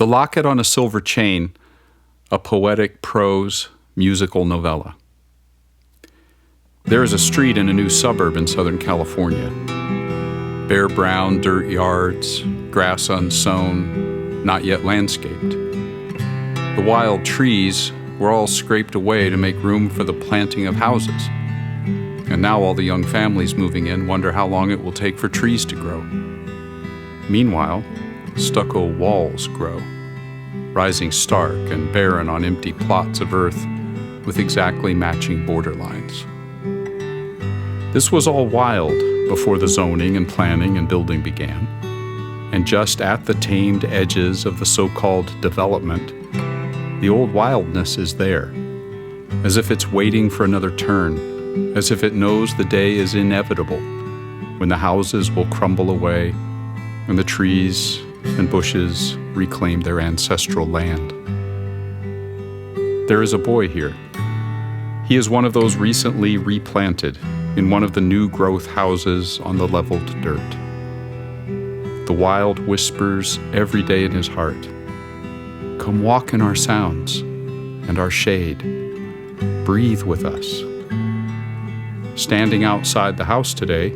The Locket on a Silver Chain, a poetic prose musical novella. There is a street in a new suburb in Southern California. Bare brown dirt yards, grass unsown, not yet landscaped. The wild trees were all scraped away to make room for the planting of houses. And now all the young families moving in wonder how long it will take for trees to grow. Meanwhile, stucco walls grow, rising stark and barren on empty plots of earth with exactly matching borderlines. This was all wild before the zoning and planning and building began, and just at the tamed edges of the so-called development, the old wildness is there, as if it's waiting for another turn, as if it knows the day is inevitable when the houses will crumble away and the trees and bushes reclaim their ancestral land. There is a boy here. He is one of those recently replanted in one of the new growth houses on the leveled dirt. The wild whispers every day in his heart, "Come walk in our sounds and our shade. Breathe with us." Standing outside the house today,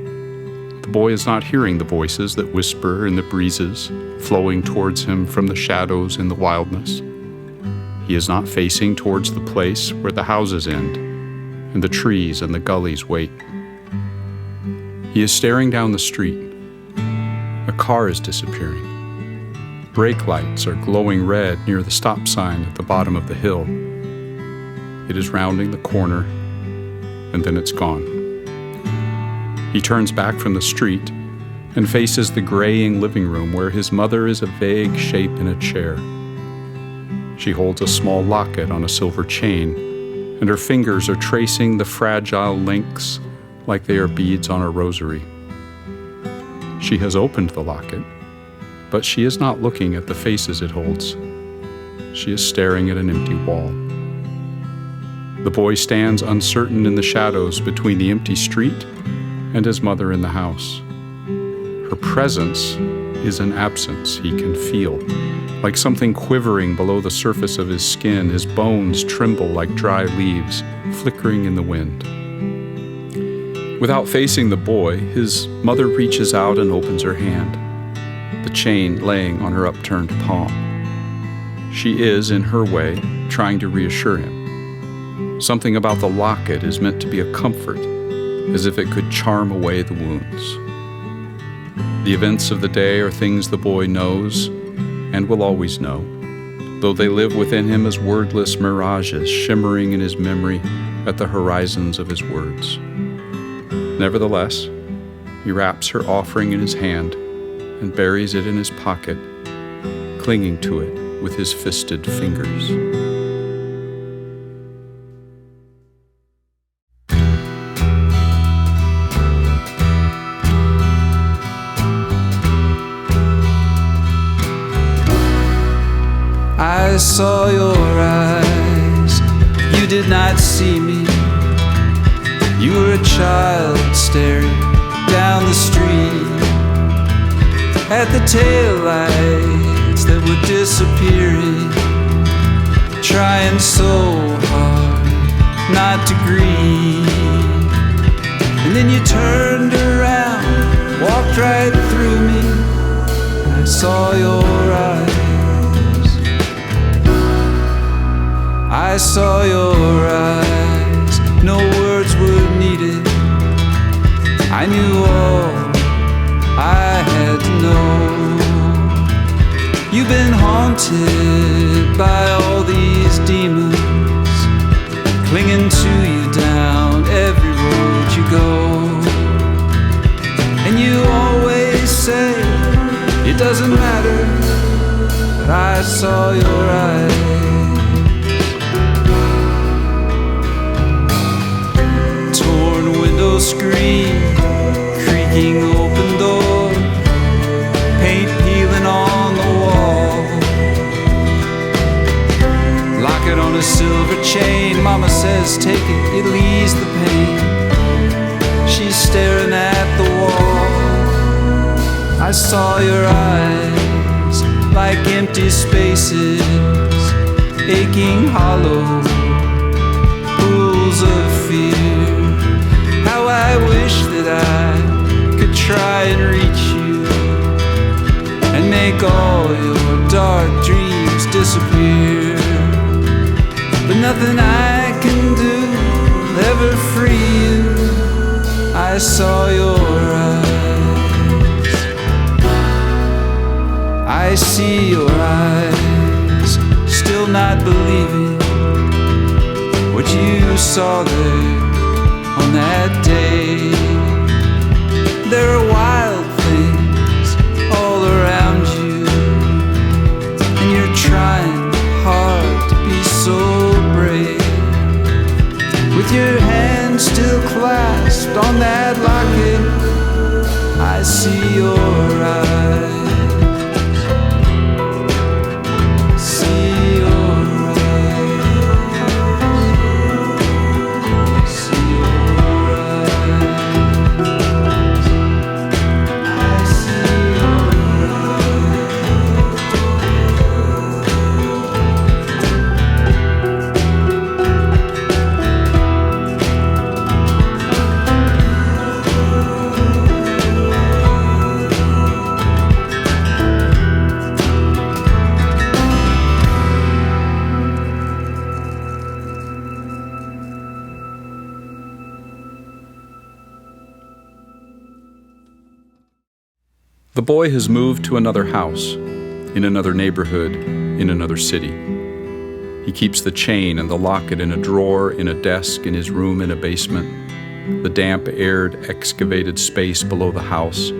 the boy is not hearing the voices that whisper in the breezes flowing towards him from the shadows in the wildness. He is not facing towards the place where the houses end and the trees and the gullies wait. He is staring down the street. A car is disappearing. Brake lights are glowing red near the stop sign at the bottom of the hill. It is rounding the corner, and then it's gone. He turns back from the street and faces the graying living room where his mother is a vague shape in a chair. She holds a small locket on a silver chain, and her fingers are tracing the fragile links like they are beads on a rosary. She has opened the locket, but she is not looking at the faces it holds. She is staring at an empty wall. The boy stands uncertain in the shadows between the empty street and his mother in the house. Her presence is an absence he can feel, like something quivering below the surface of his skin. His bones tremble like dry leaves flickering in the wind. Without facing the boy, his mother reaches out and opens her hand, the chain laying on her upturned palm. She is, in her way, trying to reassure him. Something about the locket is meant to be a comfort, as if it could charm away the wounds. The events of the day are things the boy knows and will always know, though they live within him as wordless mirages shimmering in his memory at the horizons of his words. Nevertheless, he wraps her offering in his hand and buries it in his pocket, clinging to it with his fisted fingers. I saw your eyes, you did not see me. You were a child staring down the street at the taillights that were disappearing, trying so hard not to grieve. And then you turned around, walked right through me, and I saw your eyes. I saw your eyes, no words were needed. I knew all I had to know. You've been haunted by all these demons, clinging to you down every road you go. And you always say, it doesn't matter, but I saw your eyes. Screen, creaking open door, paint peeling on the wall. Locket on a silver chain, mama says take it, it'll ease the pain. She's staring at the wall. I saw your eyes like empty empty spaces, aching hollow pools of fear. How I wish that I could try and reach you and make all your dark dreams disappear. But nothing I can do will ever free you. I saw your eyes, I see your eyes, still not believing what you saw there on that day. There are wild things all around you, and you're trying hard to be so brave. With your hand still clasped on that locket, I see your eyes. The boy has moved to another house, in another neighborhood, in another city. He keeps the chain and the locket in a drawer, in a desk, in his room in a basement, the damp, aired, excavated space below the house,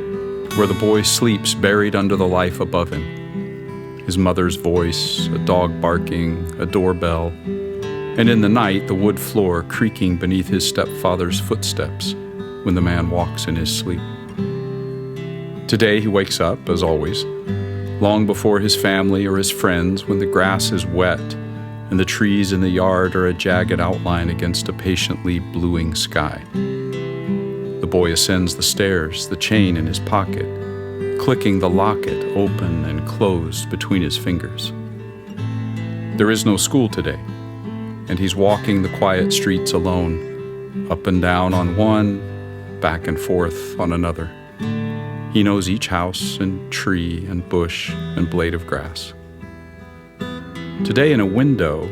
where the boy sleeps buried under the life above him. His mother's voice, a dog barking, a doorbell, and in the night the wood floor creaking beneath his stepfather's footsteps when the man walks in his sleep. Today he wakes up, as always, long before his family or his friends, when the grass is wet and the trees in the yard are a jagged outline against a patiently bluing sky. The boy ascends the stairs, the chain in his pocket, clicking the locket open and closed between his fingers. There is no school today, and he's walking the quiet streets alone, up and down on one, back and forth on another. He knows each house and tree and bush and blade of grass. Today, in a window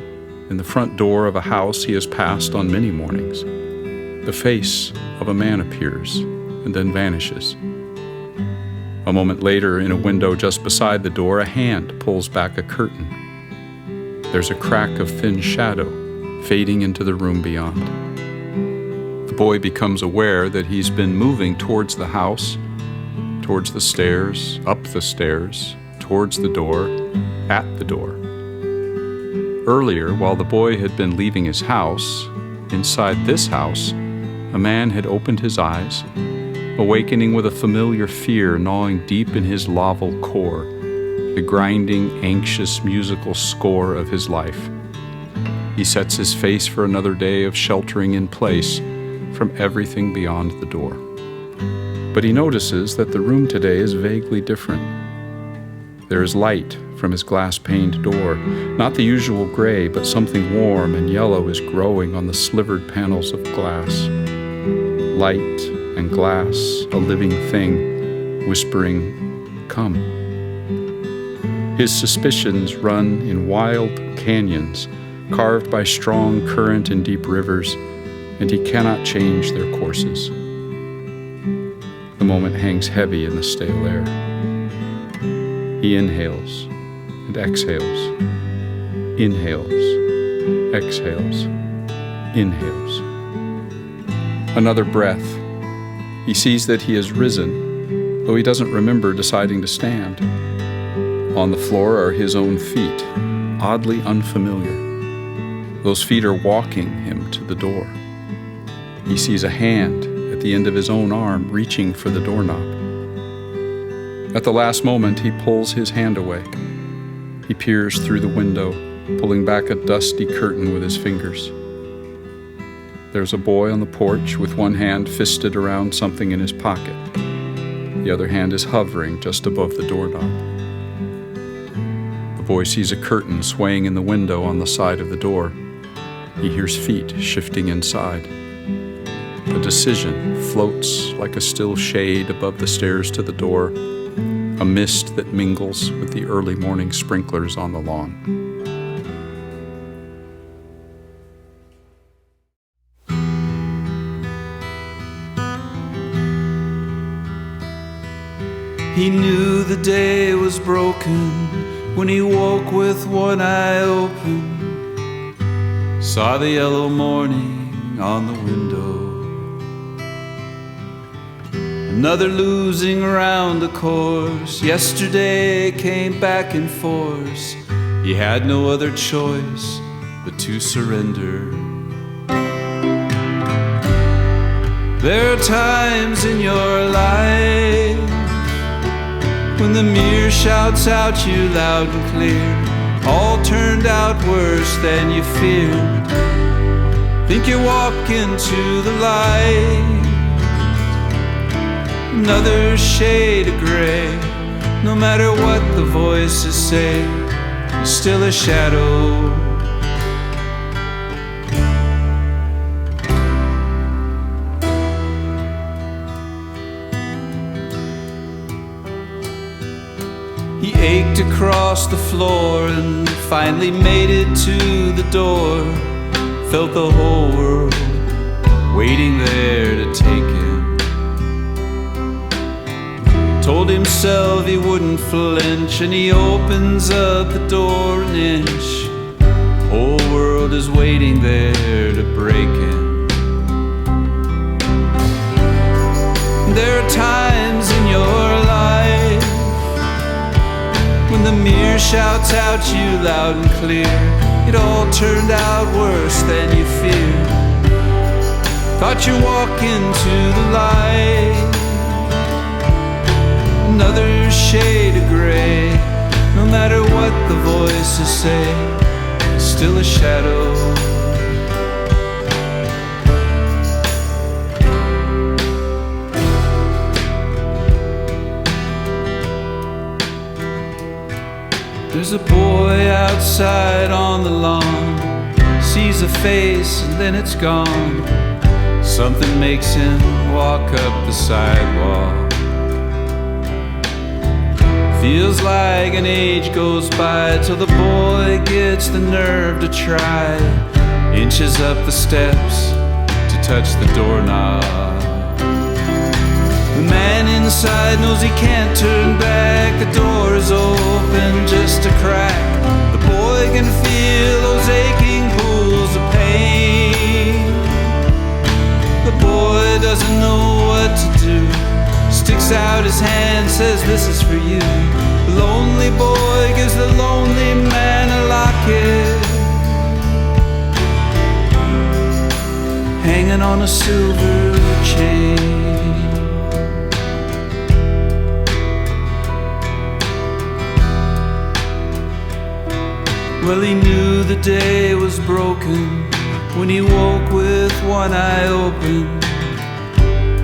in the front door of a house he has passed on many mornings, the face of a man appears and then vanishes. A moment later, in a window just beside the door, a hand pulls back a curtain. There's a crack of thin shadow fading into the room beyond. The boy becomes aware that he's been moving towards the house, towards the stairs, up the stairs, towards the door, at the door. Earlier, while the boy had been leaving his house, inside this house, a man had opened his eyes, awakening with a familiar fear gnawing deep in his larval core, the grinding, anxious musical score of his life. He sets his face for another day of sheltering in place from everything beyond the door. But he notices that the room today is vaguely different. There is light from his glass-paned door, not the usual gray, but something warm and yellow is growing on the slivered panels of glass. Light and glass, a living thing, whispering, "Come." His suspicions run in wild canyons, carved by strong current and deep rivers, and he cannot change their courses. The moment hangs heavy in the stale air. He inhales and exhales, inhales, exhales, inhales. Another breath. He sees that he has risen, though he doesn't remember deciding to stand. On the floor are his own feet, oddly unfamiliar. Those feet are walking him to the door. He sees a hand at the end of his own arm reaching for the doorknob. At the last moment, he pulls his hand away. He peers through the window, pulling back a dusty curtain with his fingers. There's a boy on the porch with one hand fisted around something in his pocket. The other hand is hovering just above the doorknob. The boy sees a curtain swaying in the window on the side of the door. He hears feet shifting inside. A decision floats like a still shade above the stairs to the door, a mist that mingles with the early morning sprinklers on the lawn. He knew the day was broken when he woke with one eye open, saw the yellow morning on the window. Another losing round the course, yesterday came back in force. He had no other choice but to surrender. There are times in your life when the mirror shouts out you loud and clear, all turned out worse than you feared. Think you walk into the light, another shade of gray. No matter what the voices say, you're still a shadow. He ached across the floor and finally made it to the door. Felt the whole world waiting there to take him. Told himself he wouldn't flinch, and he opens up the door an inch. Whole world is waiting there to break him. There are times in your life when the mirror shouts out you loud and clear, it all turned out worse than you feared. Thought you walk into the light, another shade of gray. No matter what the voices say, you're still a shadow. There's a boy outside on the lawn, sees a face and then it's gone. Something makes him walk up the sidewalk. Feels like an age goes by till the boy gets the nerve to try. Inches up the steps to touch the doorknob. The man inside knows he can't turn back. The door is open just a crack. The boy can feel those aching pools of pain. The boy doesn't know what to do, sticks out his hand, says this is for you. The lonely boy gives the lonely man a locket, hanging on a silver chain. Well, he knew the day was broken when he woke with one eye open,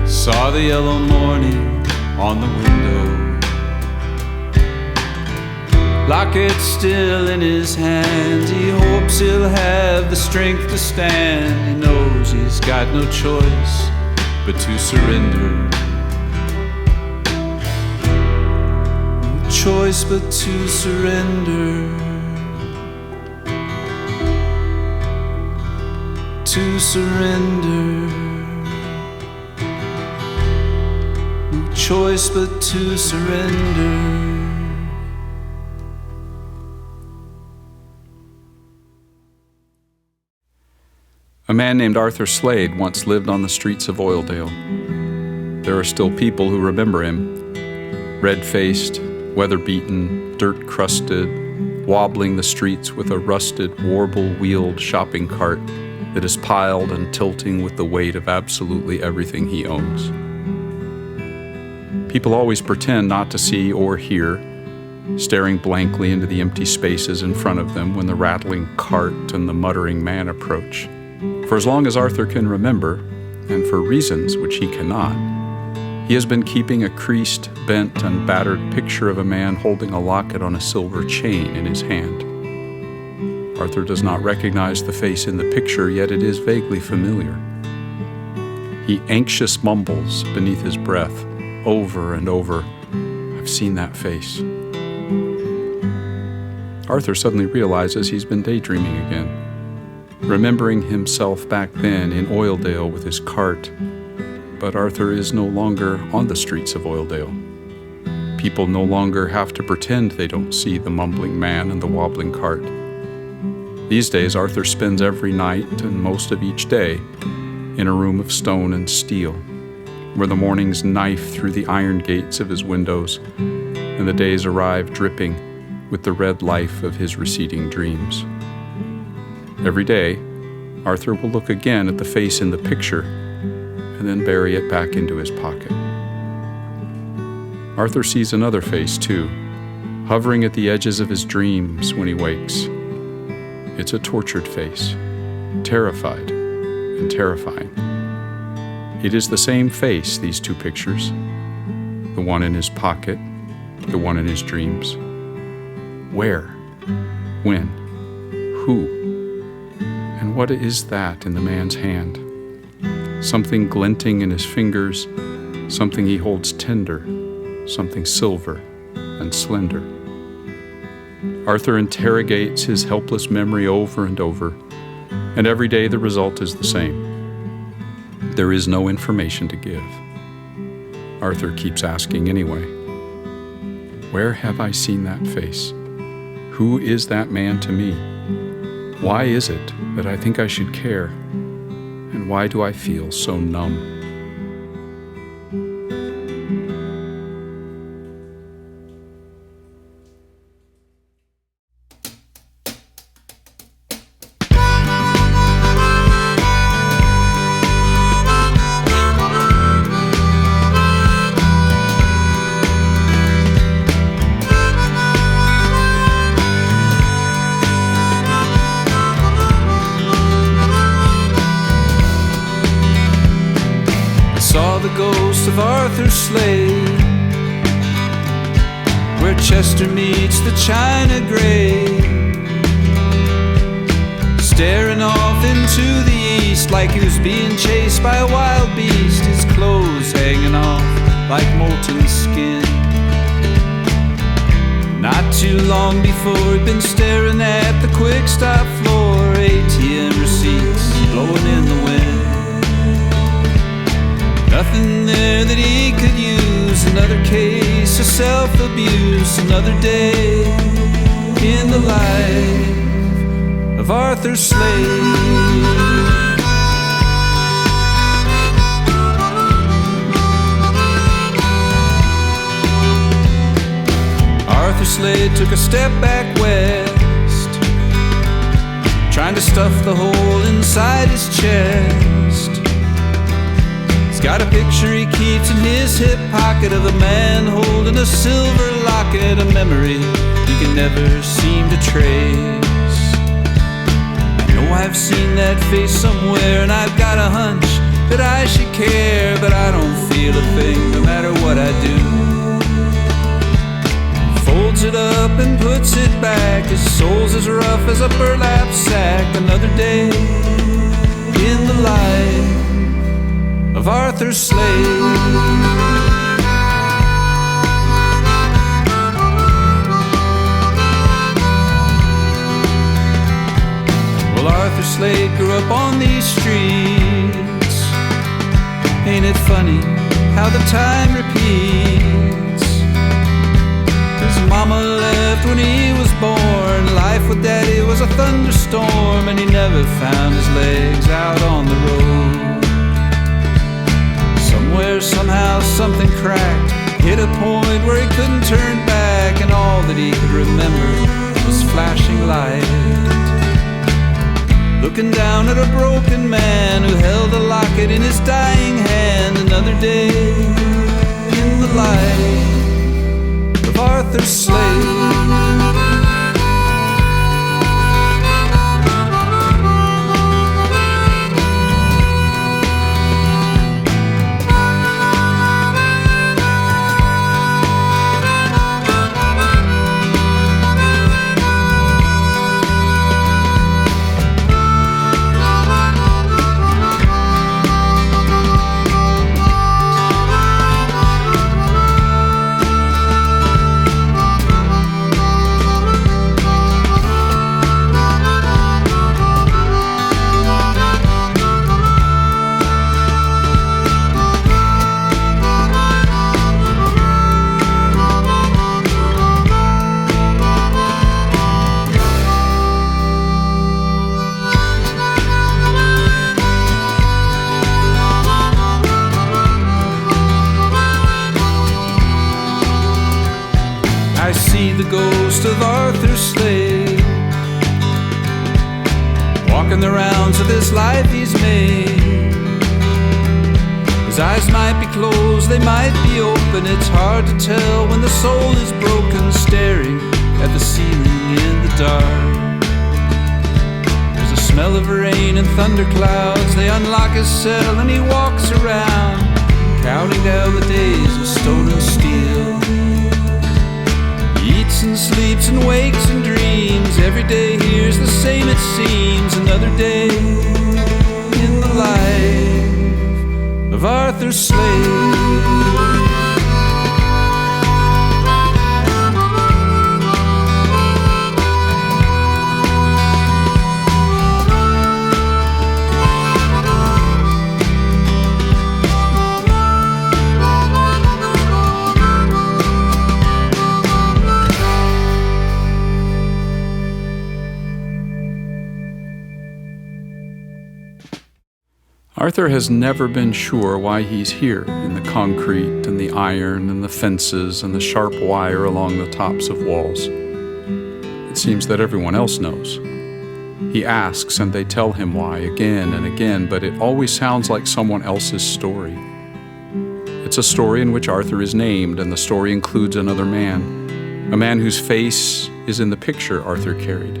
saw the yellow morning on the window. Locket still in his hands, he hopes he'll have the strength to stand. He knows he's got no choice but to surrender. No choice but to surrender. To surrender. No choice but to surrender. A man named Arthur Slade once lived on the streets of Oildale. There are still people who remember him, red-faced, weather-beaten, dirt-crusted, wobbling the streets with a rusted, warble-wheeled shopping cart that is piled and tilting with the weight of absolutely everything he owns. People always pretend not to see or hear, staring blankly into the empty spaces in front of them when the rattling cart and the muttering man approach. For as long as Arthur can remember, and for reasons which he cannot, He has been keeping a creased, bent, and battered picture of a man holding a locket on a silver chain in his hand. Arthur does not recognize the face in the picture, yet it is vaguely familiar. He anxious mumbles beneath his breath, over and over, "I've seen that face." Arthur suddenly realizes he's been daydreaming again, remembering himself back then in Oildale with his cart. But Arthur is no longer on the streets of Oildale. People no longer have to pretend they don't see the mumbling man and the wobbling cart. These days, Arthur spends every night and most of each day in a room of stone and steel, where the mornings knife through the iron gates of his windows, and the days arrive dripping with the red life of his receding dreams. Every day, Arthur will look again at the face in the picture and then bury it back into his pocket. Arthur sees another face, too, hovering at the edges of his dreams when he wakes. It's a tortured face, terrified and terrifying. It is the same face, these two pictures, the one in his pocket, the one in his dreams. Where? When? Who? And what is that in the man's hand? Something glinting in his fingers, something he holds tender, something silver and slender. Arthur interrogates his helpless memory over and over, and every day the result is the same. There is no information to give. Arthur keeps asking anyway. Where have I seen that face? Who is that man to me? Why is it that I think I should care? And why do I feel so numb? The ghost of Arthur Slade, where Chester meets the China Grey, staring off into the east like he was being chased by a wild beast, his clothes hanging off like molten skin. Not too long before he'd been staring at the quick stop floor, ATM receipts blowing in the wind. Nothing there that he could use, another case of self-abuse, another day in the life of Arthur Slade. Arthur Slade took a step back west, trying to stuff the hole inside his chest. Got a picture he keeps in his hip pocket of a man holding a silver locket, a memory he can never seem to trace. I know I've seen that face somewhere, and I've got a hunch that I should care, but I don't feel a thing no matter what I do. Folds it up and puts it back, his soul's as rough as a burlap sack. Another day in the life of Arthur Slade. Well, Arthur Slade grew up on these streets. Ain't it funny how the time repeats? His mama left when he was born. Life with daddy was a thunderstorm, and he never found his legs out on the road. Somewhere, somehow, something cracked, hit a point where he couldn't turn back, and all that he could remember was flashing light. Looking down at a broken man who held a locket in his dying hand. Another day in the life of Arthur Slade. ghost of Arthur Slade, walking the rounds of this life he's made. His eyes might be closed, they might be open. It's hard to tell when the soul is broken, staring at the ceiling in the dark. There's a smell of rain and thunderclouds. They unlock his cell and he walks around, counting down the days of stone and steel. He eats and sleeps and wakes and dreams. Every day here's the same it seems. Another day in the life of Arthur Slade. Arthur has never been sure why he's here in the concrete and the iron and the fences and the sharp wire along the tops of walls. It seems that everyone else knows. He asks and they tell him why again and again, but it always sounds like someone else's story. It's a story in which Arthur is named, and the story includes another man, a man whose face is in the picture Arthur carried.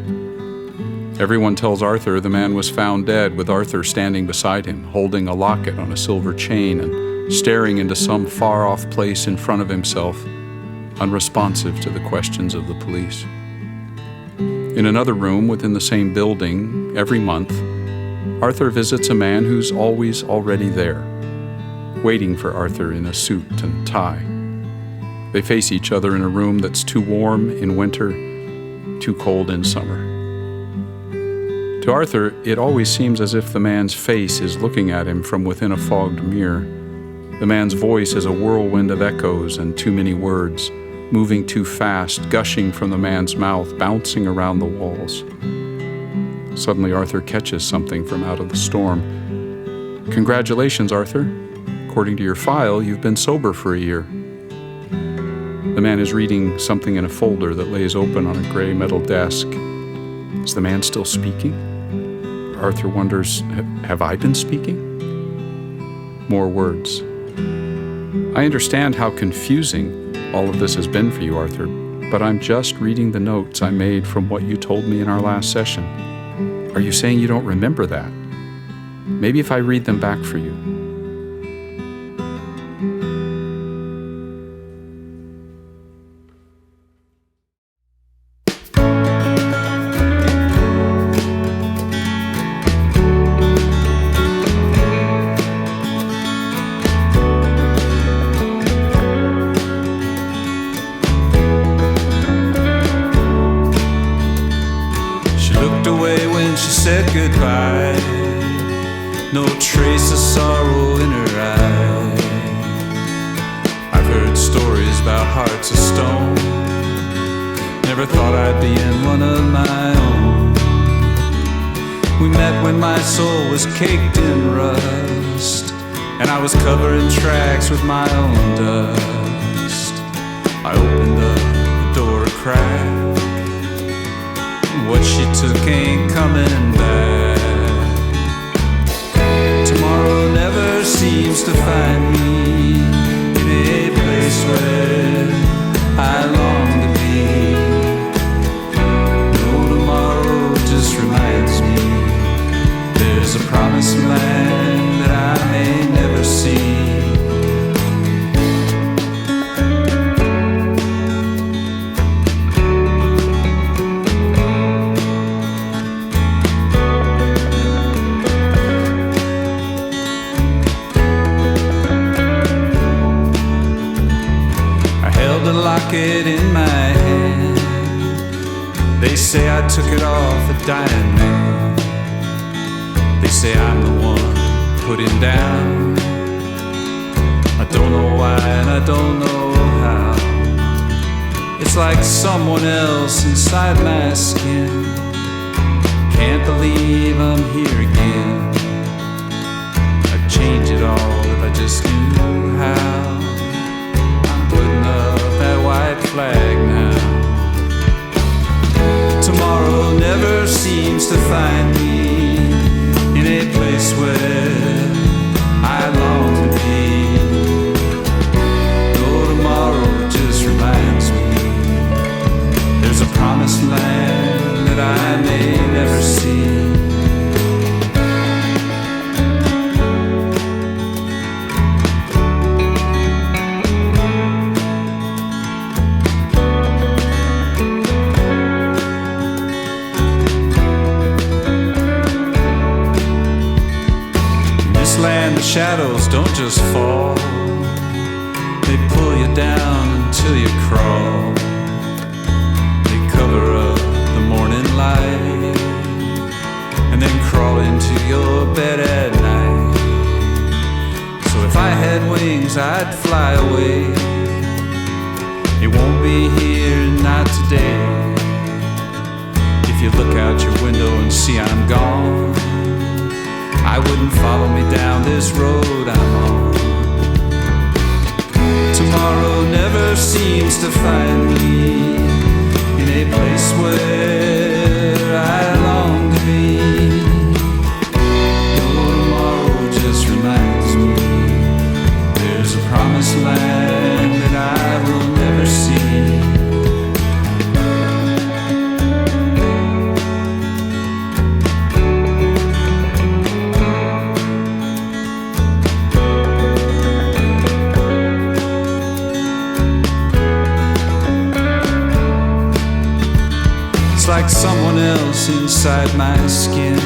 Everyone tells Arthur the man was found dead, with Arthur standing beside him, holding a locket on a silver chain and staring into some far-off place in front of himself, unresponsive to the questions of the police. In another room within the same building, every month, Arthur visits a man who's always already there, waiting for Arthur in a suit and tie. They face each other in a room that's too warm in winter, too cold in summer. To Arthur, it always seems as if the man's face is looking at him from within a fogged mirror. The man's voice is a whirlwind of echoes and too many words, moving too fast, gushing from the man's mouth, bouncing around the walls. Suddenly, Arthur catches something from out of the storm. "Congratulations, Arthur. According to your file, you've been sober for a year." The man is reading something in a folder that lays open on a gray metal desk. Is the man still speaking? Arthur wonders, have I been speaking? More words. "I understand how confusing all of this has been for you, Arthur, but I'm just reading the notes I made from what you told me in our last session. Are you saying you don't remember that? Maybe if I read them back for you." Said goodbye, no trace of sorrow in her eye. I've heard stories about hearts of stone, never thought I'd be in one of my own. We met when my soul was caked in rust, and I was covering tracks with my own dust. I opened up the door a crack, what she took ain't coming back. Tomorrow never seems to find me in a place where I long to be. No, tomorrow just reminds me there's a promised land that I may never see. Locket in my hand, they say I took it off a dying man. They say I'm the one put him down. I don't know why and I don't know how. It's like someone else inside my skin. Can't believe I'm here again. I'd change it all if I just knew how. I'm putting up that white flag now. seems to find me in a place where I long to be. Though tomorrow just reminds me there's a promised land that I may never see. The shadows don't just fall, they pull you down until you crawl. They cover up the morning light and then crawl into your bed at night. So if I had wings, I'd fly away. It won't be here, not today. If you look out your window and see I'm gone, I wouldn't follow me down this road I'm on. Tomorrow never seems to find me in a place where I long to be. Though tomorrow just reminds me there's a promised land that I will never see. Like someone else inside my skin.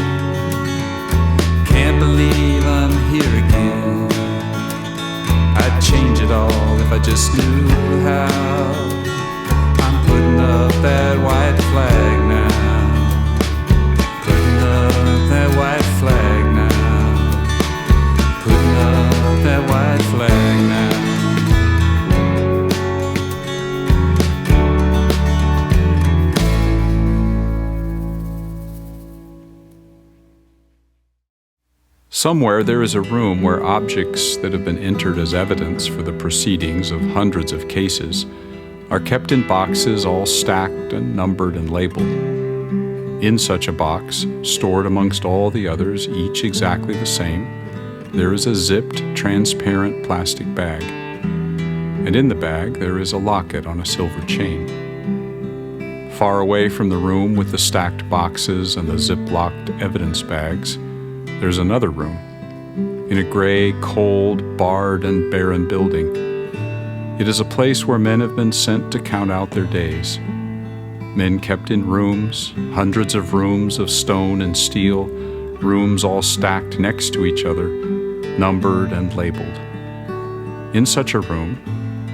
Can't believe I'm here again. I'd change it all if I just knew how. I'm putting up that white flag now. Putting up that white flag now. Putting up that white flag now. Somewhere there is a room where objects that have been entered as evidence for the proceedings of hundreds of cases are kept in boxes all stacked and numbered and labeled. In such a box, stored amongst all the others, each exactly the same, there is a zipped, transparent plastic bag. And in the bag there is a locket on a silver chain. Far away from the room with the stacked boxes and the zip-locked evidence bags, there's another room, in a gray, cold, barred, and barren building. It is a place where men have been sent to count out their days. Men kept in rooms, hundreds of rooms of stone and steel, rooms all stacked next to each other, numbered and labeled. In such a room,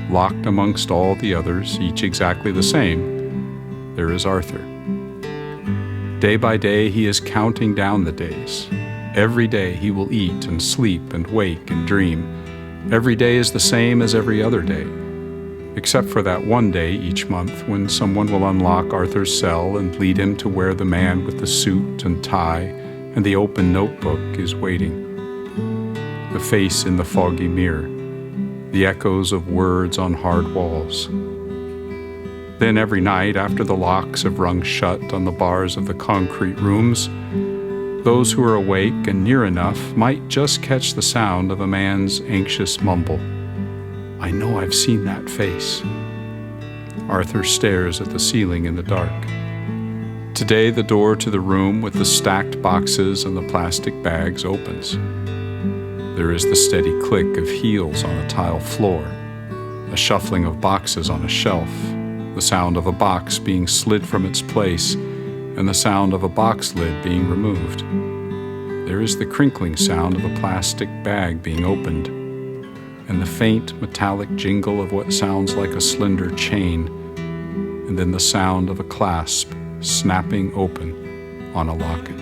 locked amongst all the others, each exactly the same, there is Arthur. Day by day he is counting down the days. Every day he will eat and sleep and wake and dream. Every day is the same as every other day, except for that one day each month when someone will unlock Arthur's cell and lead him to where the man with the suit and tie and the open notebook is waiting. The face in the foggy mirror, the echoes of words on hard walls. Then every night, after the locks have rung shut on the bars of the concrete rooms, those who are awake and near enough might just catch the sound of a man's anxious mumble. I know I've seen that face. Arthur stares at the ceiling in the dark. Today the door to the room with the stacked boxes and the plastic bags opens. There is the steady click of heels on a tile floor, a shuffling of boxes on a shelf, the sound of a box being slid from its place, and the sound of a box lid being removed. There is the crinkling sound of a plastic bag being opened, and the faint metallic jingle of what sounds like a slender chain, and then the sound of a clasp snapping open on a locket.